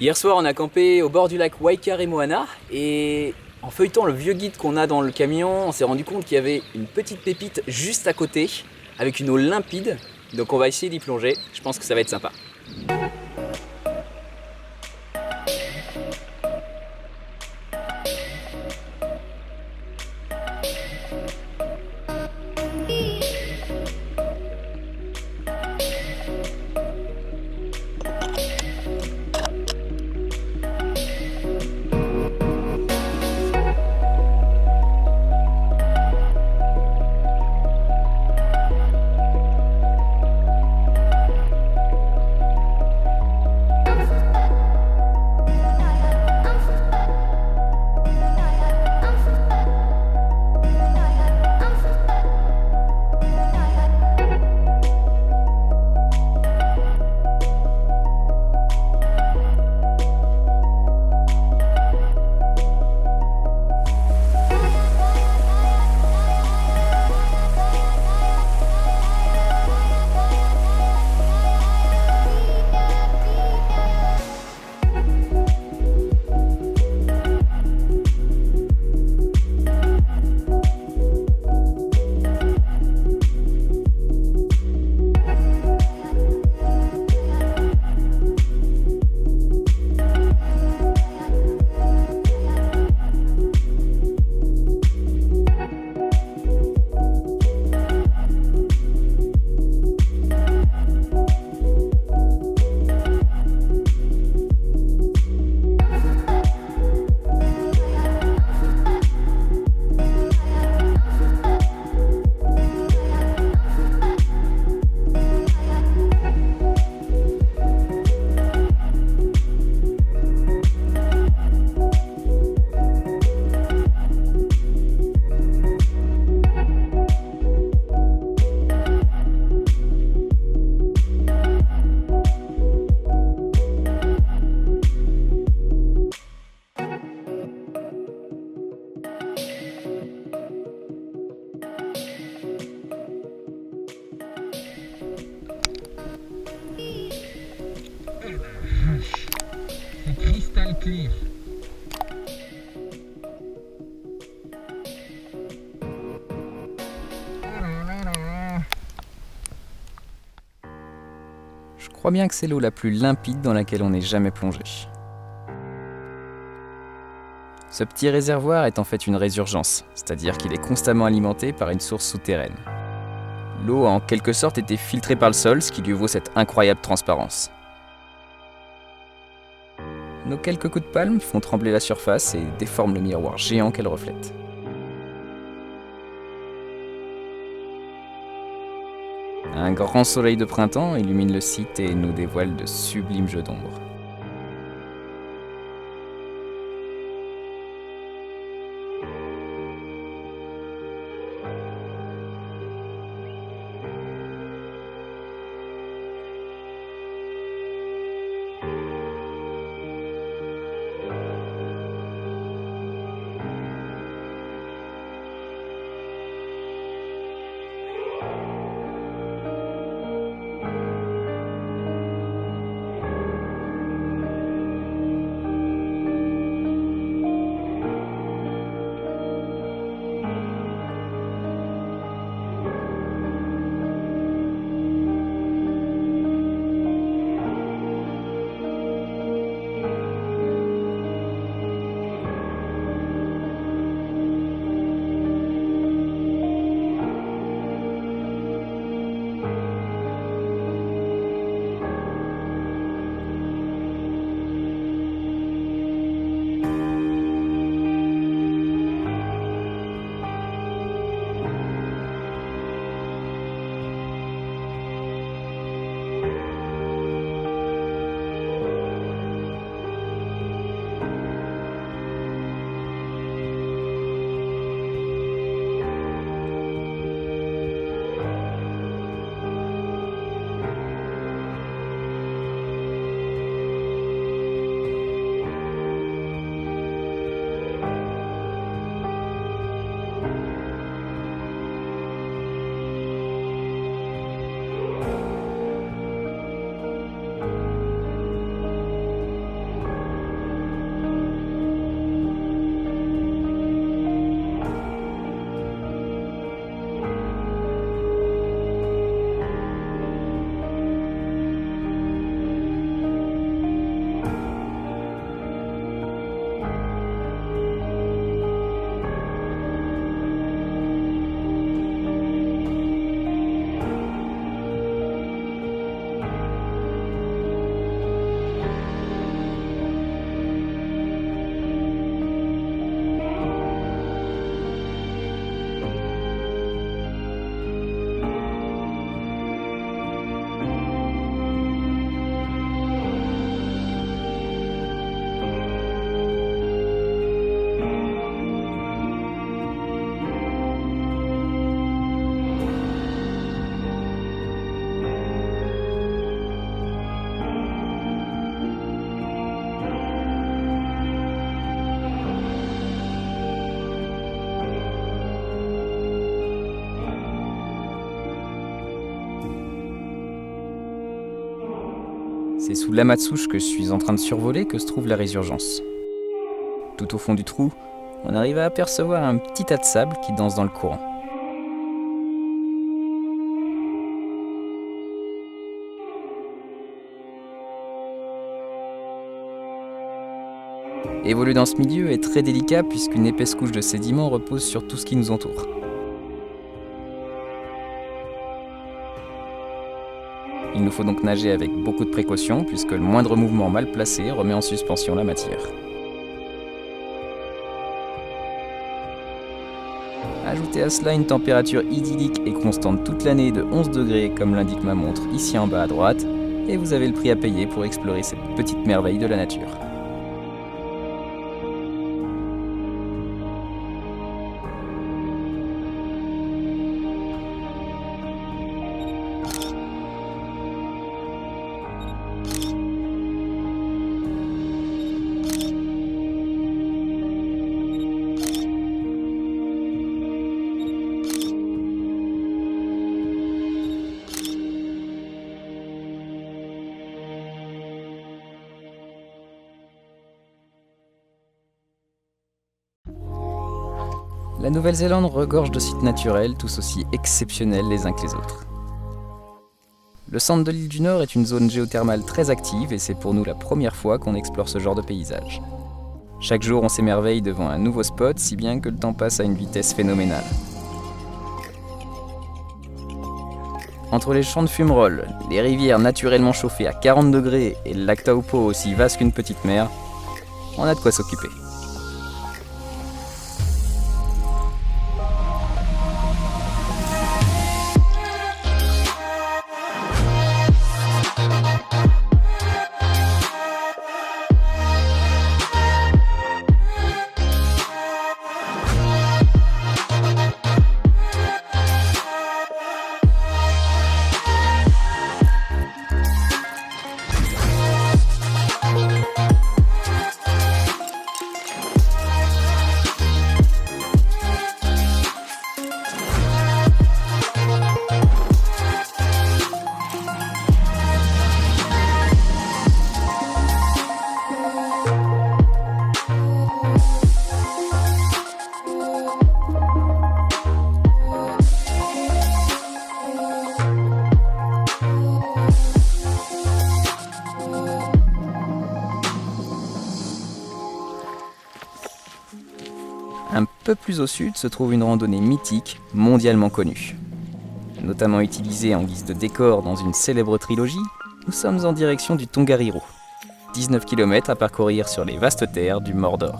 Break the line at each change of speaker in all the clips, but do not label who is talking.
Hier soir, on a campé au bord du lac Waikaremoana et en feuilletant le vieux guide qu'on a dans le camion, on s'est rendu compte qu'il y avait une petite pépite juste à côté avec une eau limpide. Donc on va essayer d'y plonger, je pense que ça va être sympa.
C'est cristal clear.
Je crois bien que c'est l'eau la plus limpide dans laquelle on ait jamais plongé. Ce petit réservoir est en fait une résurgence, c'est-à-dire qu'il est constamment alimenté par une source souterraine. L'eau a en quelque sorte été filtrée par le sol, ce qui lui vaut cette incroyable transparence. Nos quelques coups de palme font trembler la surface et déforment le miroir géant qu'elle reflète. Un grand soleil de printemps illumine le site et nous dévoile de sublimes jeux d'ombre. C'est sous l'amas de souches que je suis en train de survoler que se trouve la résurgence. Tout au fond du trou, on arrive à apercevoir un petit tas de sable qui danse dans le courant. Évoluer dans ce milieu est très délicat puisqu'une épaisse couche de sédiments repose sur tout ce qui nous entoure. Il nous faut donc nager avec beaucoup de précaution puisque le moindre mouvement mal placé remet en suspension la matière. Ajoutez à cela une température idyllique et constante toute l'année de 11 degrés comme l'indique ma montre ici en bas à droite et vous avez le prix à payer pour explorer cette petite merveille de la nature. La Nouvelle-Zélande regorge de sites naturels tous aussi exceptionnels les uns que les autres. Le centre de l'île du Nord est une zone géothermale très active et c'est pour nous la première fois qu'on explore ce genre de paysage. Chaque jour on s'émerveille devant un nouveau spot, si bien que le temps passe à une vitesse phénoménale. Entre les champs de fumerolles, les rivières naturellement chauffées à 40 degrés et le lac Taupo aussi vaste qu'une petite mer, on a de quoi s'occuper. Un peu plus au sud se trouve une randonnée mythique, mondialement connue. Notamment utilisée en guise de décor dans une célèbre trilogie, nous sommes en direction du Tongariro. 19 km à parcourir sur les vastes terres du Mordor.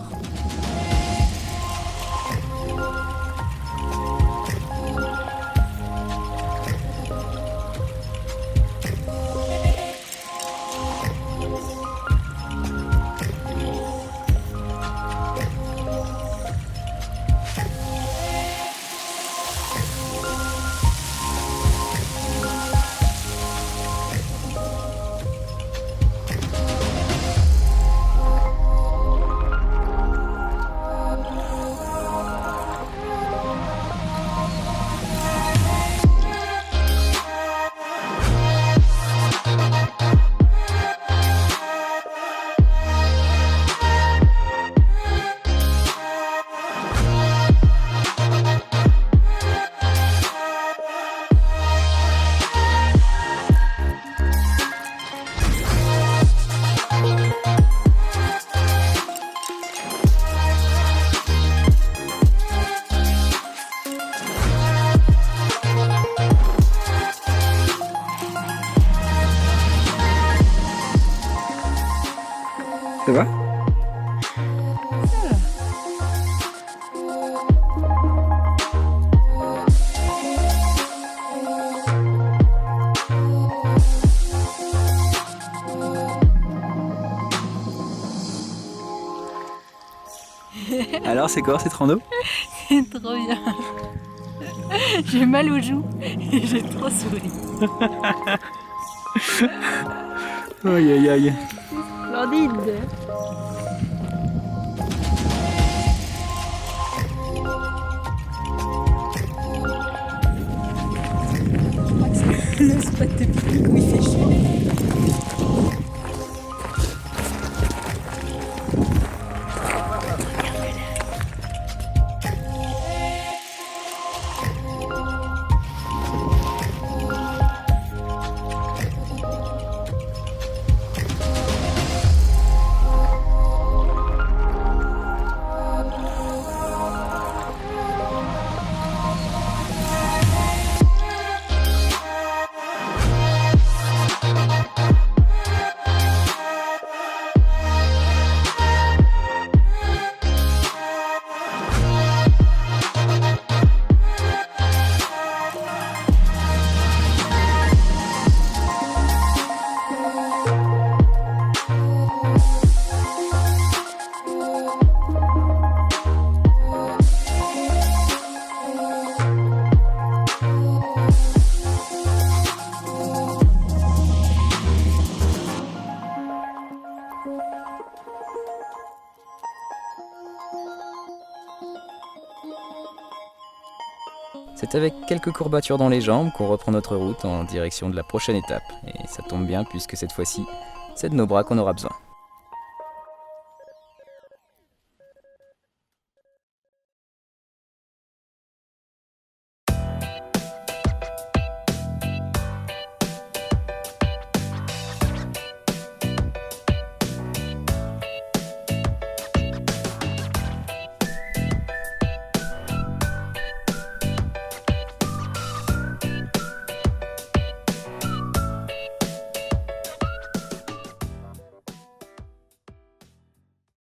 Ça va ? Alors, c'est quoi cette rando?
C'est trop bien. J'ai mal aux joues et j'ai trop souri.
Aïe aïe aïe.
Splendide. Je crois que c'est le spot de pique-nique où il fait chaud.
C'est avec quelques courbatures dans les jambes qu'on reprend notre route en direction de la prochaine étape. Et ça tombe bien puisque cette fois-ci, c'est de nos bras qu'on aura besoin.